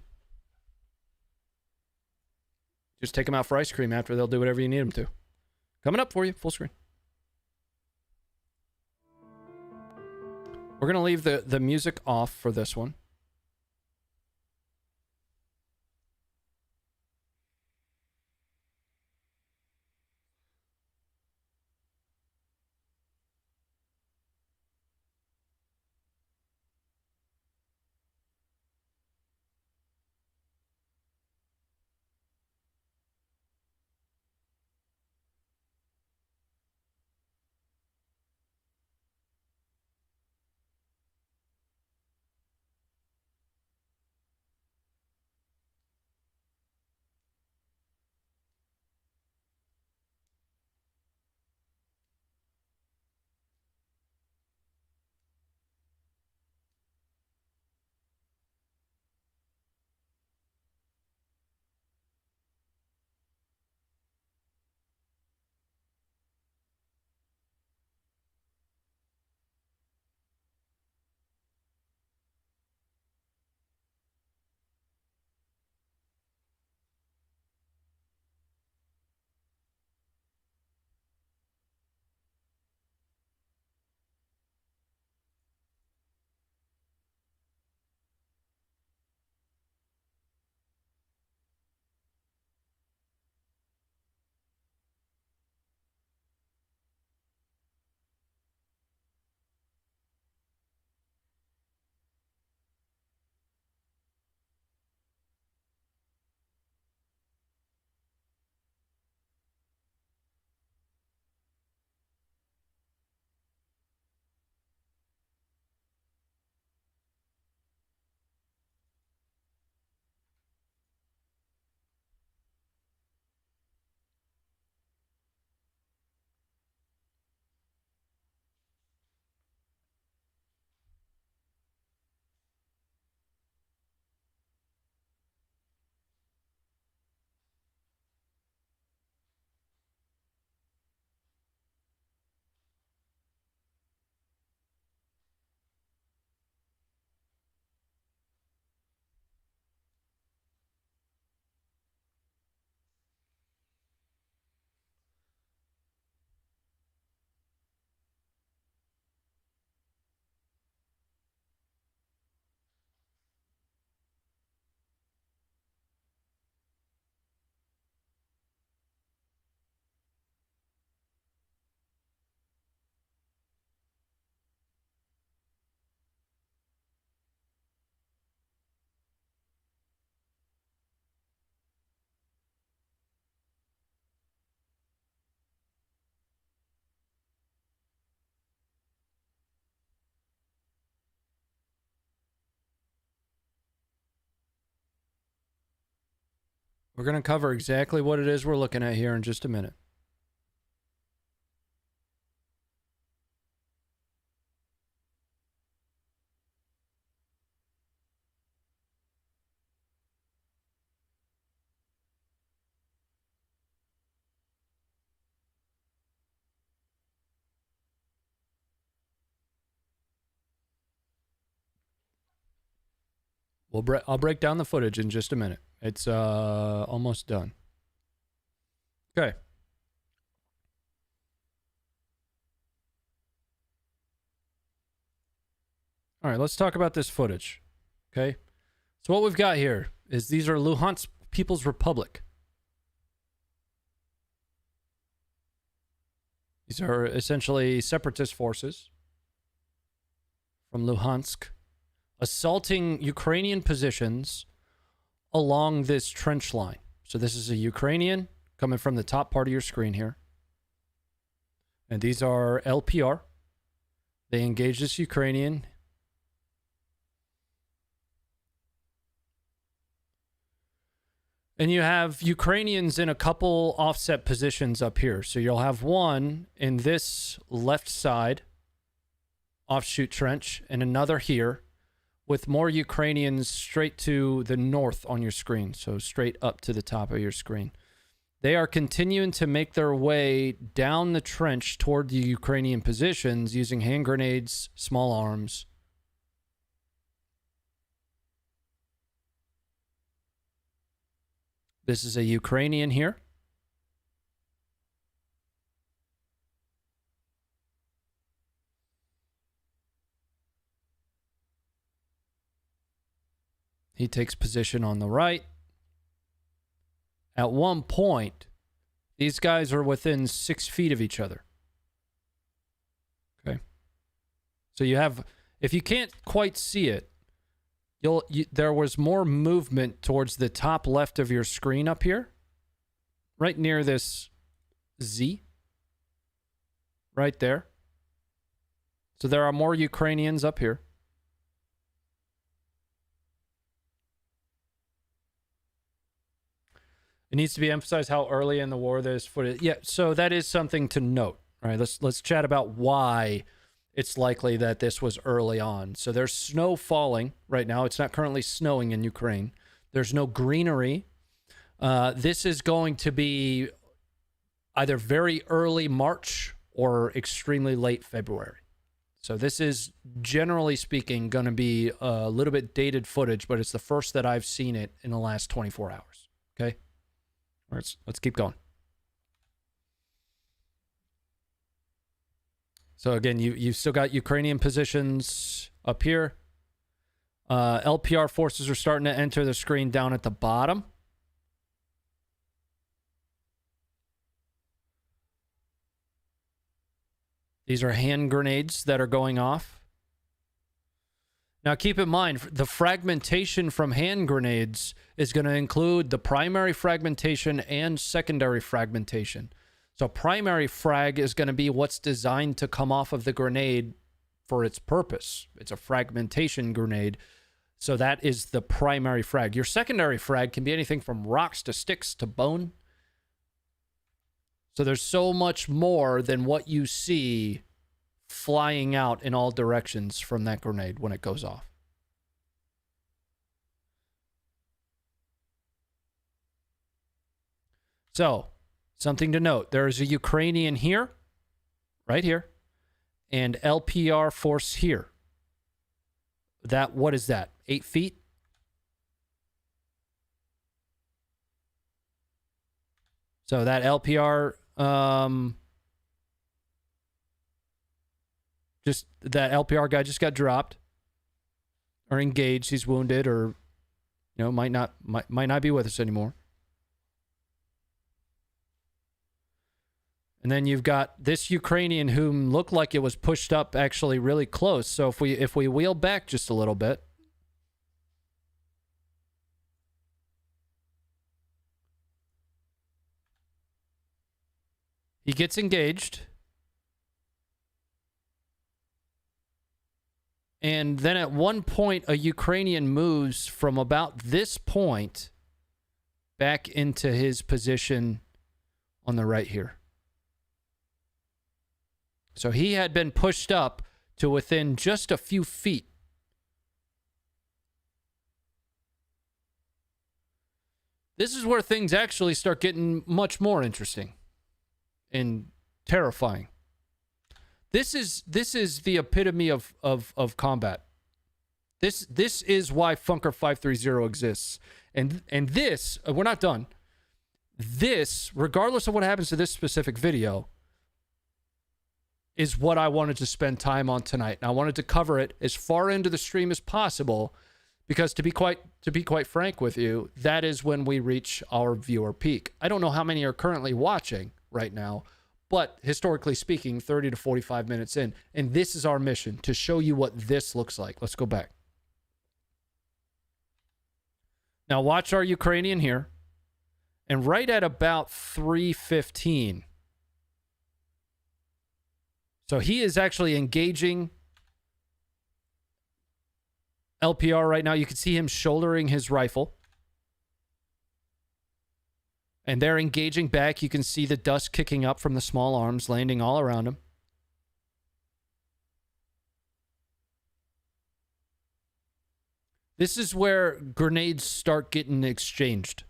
Just take them out for ice cream after. They'll do whatever you need them to. Coming up for you, full screen. We're going to leave the music off for this one. We're going to cover exactly what it is we're looking at here in just a minute. I'll break down the footage in just a minute. It's almost done. Okay. All right, let's talk about this footage. Okay. So what we've got here is these are Luhansk People's Republic. These are essentially separatist forces from Luhansk assaulting Ukrainian positions along this trench line. So this is a Ukrainian coming from the top part of your screen here. And these are LPR. They engage this Ukrainian. And you have Ukrainians in a couple offset positions up here. So you'll have one in this left side offshoot trench and another here with more Ukrainians straight to the north on your screen. So straight up to the top of your screen. They are continuing to make their way down the trench toward the Ukrainian positions using hand grenades, small arms. This is a Ukrainian here. He takes position on the right. At one point, these guys are within 6 feet of each other. Okay. So you have, if you can't quite see it, there was more movement towards the top left of your screen up here. Right near this Z. Right there. So there are more Ukrainians up here. It needs to be emphasized how early in the war this footage. Yeah, so that is something to note. All right, let's chat about why it's likely that this was early on. So there's snow falling right now. It's not currently snowing in Ukraine. There's no greenery. This is going to be either very early March or extremely late February. So this is, generally speaking, going to be a little bit dated footage, but it's the first that I've seen it in the last 24 hours. Okay? Let's keep going. So again, you've still got Ukrainian positions up here. LPR forces are starting to enter the screen down at the bottom. These are hand grenades that are going off. Now, keep in mind, the fragmentation from hand grenades is going to include the primary fragmentation and secondary fragmentation. So primary frag is going to be what's designed to come off of the grenade for its purpose. It's a fragmentation grenade. So that is the primary frag. Your secondary frag can be anything from rocks to sticks to bone. So there's so much more than what you see flying out in all directions from that grenade when it goes off. So, something to note. There is a Ukrainian here, right here, and LPR force here. What is that? 8 feet? So that LPR, just that LPR guy just got dropped or engaged. He's wounded, or might not be with us anymore. And then you've got this Ukrainian whom looked like it was pushed up actually really close. So if we wheel back just a little bit, he gets engaged. And then at one point, a Ukrainian moves from about this point back into his position on the right here. So he had been pushed up to within just a few feet. This is where things actually start getting much more interesting and terrifying. This is the epitome of combat. This is why Funker 530 exists. And this, we're not done. This, regardless of what happens to this specific video, is what I wanted to spend time on tonight. And I wanted to cover it as far into the stream as possible, because to be quite frank with you, that is when we reach our viewer peak. I don't know how many are currently watching right now, but historically speaking, 30 to 45 minutes in. And this is our mission, to show you what this looks like. Let's go back. Now watch our Ukrainian here. And right at about 3:15. So he is actually engaging LPR right now. You can see him shouldering his rifle. And they're engaging back. You can see the dust kicking up from the small arms, landing all around him. This is where grenades start getting exchanged.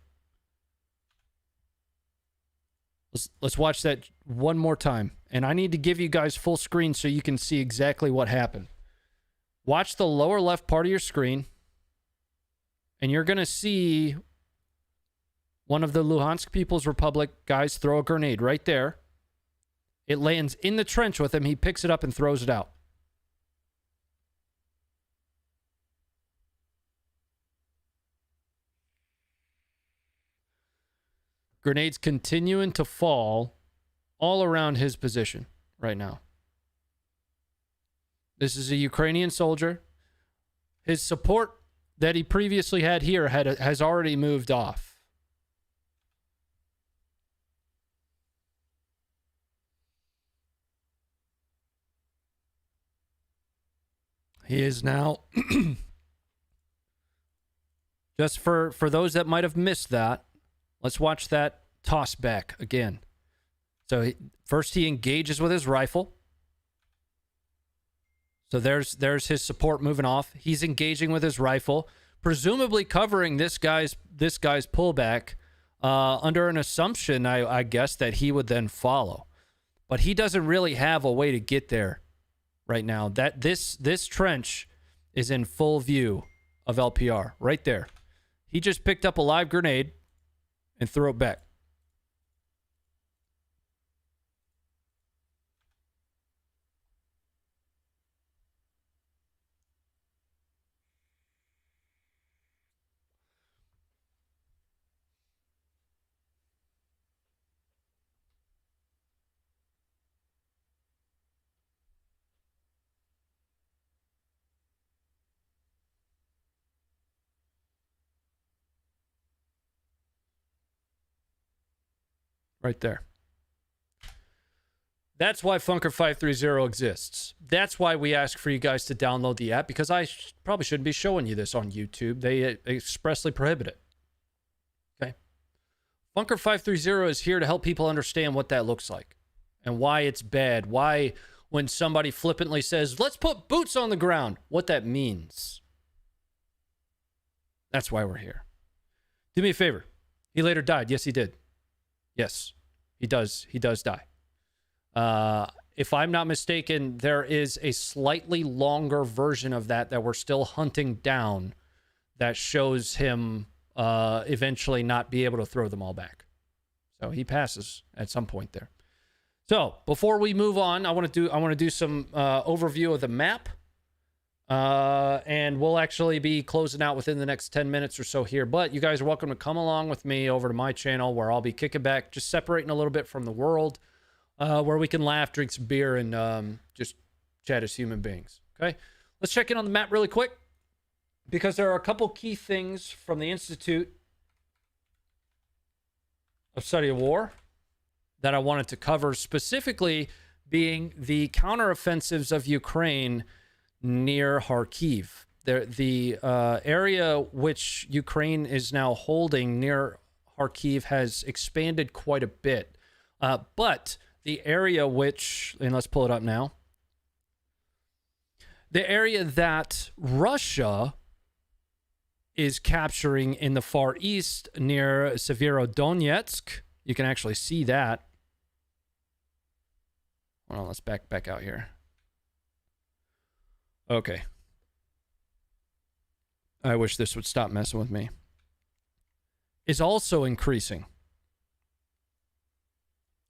Let's watch that one more time. And I need to give you guys full screen so you can see exactly what happened. Watch the lower left part of your screen. And you're going to see one of the Luhansk People's Republic guys throw a grenade right there. It lands in the trench with him. He picks it up and throws it out. Grenades continuing to fall all around his position right now. This is a Ukrainian soldier. His support that he previously had here has already moved off. He is now, just for those that might have missed that, let's watch that toss back again. So first he engages with his rifle. So there's his support moving off. He's engaging with his rifle, presumably covering this guy's pullback under an assumption, I guess, that he would then follow. But he doesn't really have a way to get there right now. That this trench is in full view of LPR right there. He just picked up a live grenade and throw it back. Right there. That's why Funker 530 exists. That's why we ask for you guys to download the app, because I probably shouldn't be showing you this on YouTube. They expressly prohibit it. Okay? Funker 530 is here to help people understand what that looks like and why it's bad. Why, when somebody flippantly says, let's put boots on the ground, what that means. That's why we're here. Do me a favor. He later died. Yes, he did. Yes, he does. He does die. If I'm not mistaken, there is a slightly longer version of that we're still hunting down that shows him eventually not be able to throw them all back. So he passes at some point there. So before we move on, I want to do some overview of the map. And we'll actually be closing out within the next 10 minutes or so here. But you guys are welcome to come along with me over to my channel, where I'll be kicking back, just separating a little bit from the world, where we can laugh, drink some beer, and just chat as human beings. Okay? Let's check in on the map really quick, because there are a couple key things from the Institute of Study of War that I wanted to cover, specifically being the counteroffensives of Ukraine near Kharkiv. The area which Ukraine is now holding near Kharkiv has expanded quite a bit. But the area which, and let's pull it up now, the area that Russia is capturing in the far east near Severodonetsk, you can actually see that. Hold on, let's back out here. Okay. I wish this would stop messing with me. Is also increasing.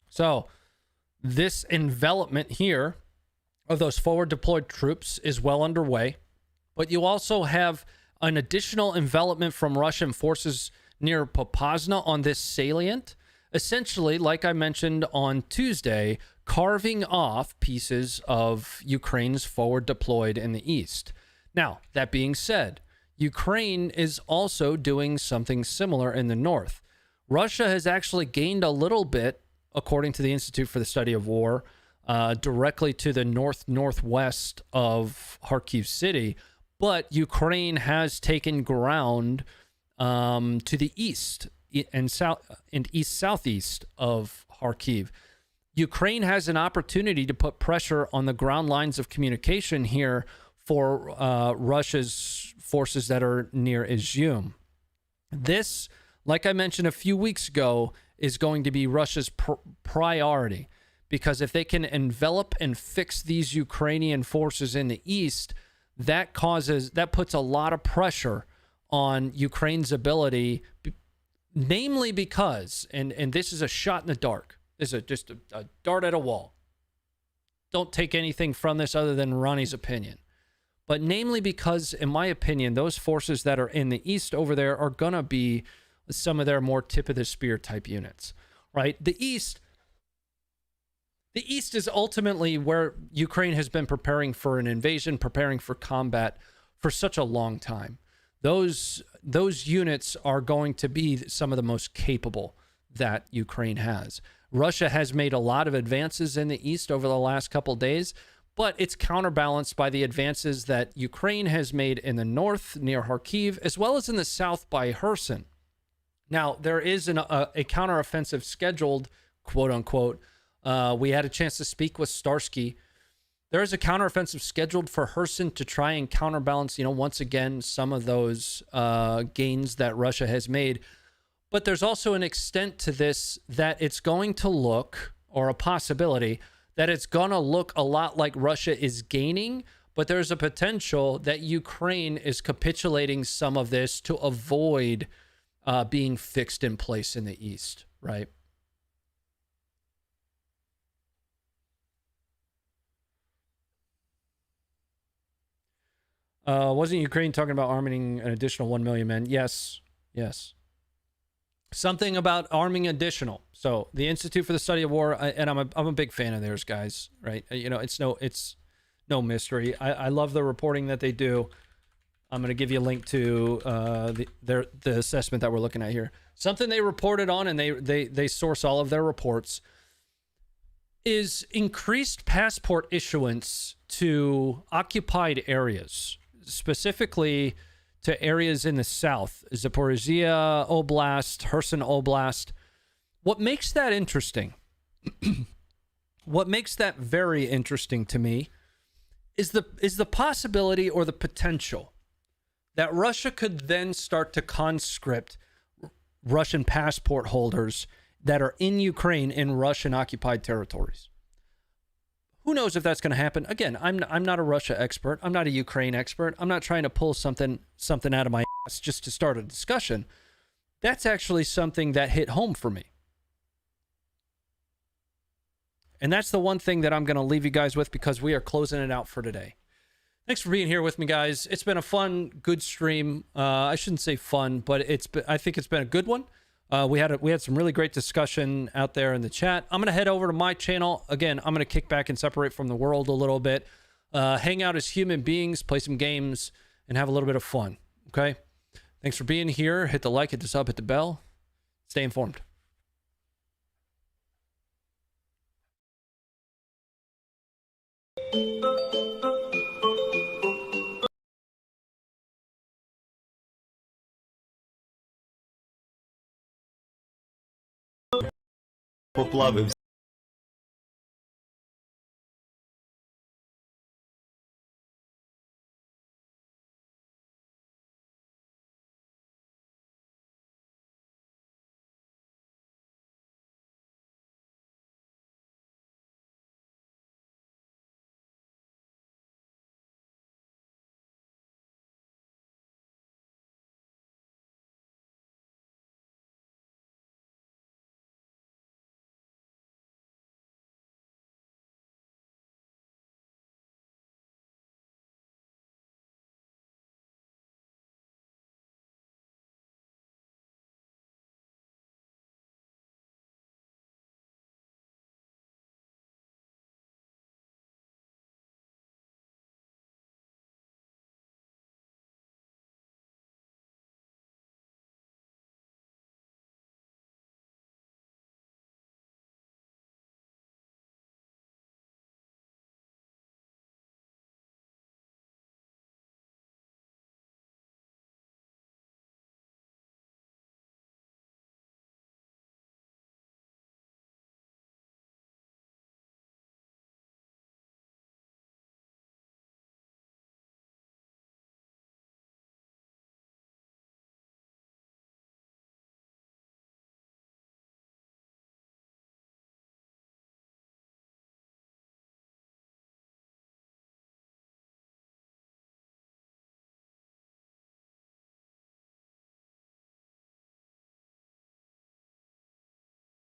So, this envelopment here of those forward deployed troops is well underway, but you also have an additional envelopment from Russian forces near Popasna on this salient, essentially, like I mentioned on Tuesday, carving off pieces of Ukraine's forward deployed in the east. Now, that being said, Ukraine is also doing something similar in the north. Russia has actually gained a little bit, according to the Institute for the Study of War, directly to the northwest of Kharkiv city, but Ukraine has taken ground to the east and east-southeast of Kharkiv. Ukraine has an opportunity to put pressure on the ground lines of communication here for Russia's forces that are near Izium. This, like I mentioned a few weeks ago, is going to be Russia's priority, because if they can envelop and fix these Ukrainian forces in the east, that puts a lot of pressure on Ukraine's ability, namely because, and this is a shot in the dark, this is just a dart at a wall. Don't take anything from this other than Ronnie's opinion. But namely because, in my opinion, those forces that are in the east over there are going to be some of their more tip-of-the-spear type units, right? The east is ultimately where Ukraine has been preparing for an invasion, preparing for combat for such a long time. Those units are going to be some of the most capable that Ukraine has. Russia has made a lot of advances in the east over the last couple days, but it's counterbalanced by the advances that Ukraine has made in the north near Kharkiv, as well as in the south by Kherson. Now, there is a counteroffensive scheduled, quote unquote. We had a chance to speak with Starsky. There is a counteroffensive scheduled for Kherson to try and counterbalance, once again, some of those gains that Russia has made. But there's also an extent to this that it's going to look, or a possibility, that it's going to look a lot like Russia is gaining, but there's a potential that Ukraine is capitulating some of this to avoid being fixed in place in the east, right? Wasn't Ukraine talking about arming an additional 1 million men? Yes. Something about arming additional. So the Institute for the Study of War, and I'm a big fan of theirs, guys, right? It's no mystery. I love the reporting that they do. I'm going to give you a link to the assessment that we're looking at here. Something they reported on, and they source all of their reports, is increased passport issuance to occupied areas, specifically to areas in the south, Zaporizhia Oblast, Kherson Oblast. What makes that interesting, what makes that very interesting to me, is the possibility or the potential that Russia could then start to conscript Russian passport holders that are in Ukraine in Russian occupied territories. Who knows if that's going to happen? Again, I'm not a Russia expert. I'm not a Ukraine expert. I'm not trying to pull something out of my ass just to start a discussion. That's actually something that hit home for me. And that's the one thing that I'm going to leave you guys with, because we are closing it out for today. Thanks for being here with me, guys. It's been a fun, good stream. I shouldn't say fun, but I think it's been a good one. We had some really great discussion out there in the chat. I'm going to head over to my channel. Again, I'm going to kick back and separate from the world a little bit. Hang out as human beings, play some games, and have a little bit of fun. Okay? Thanks for being here. Hit the like, hit the sub, hit the bell. Stay informed.
поплавив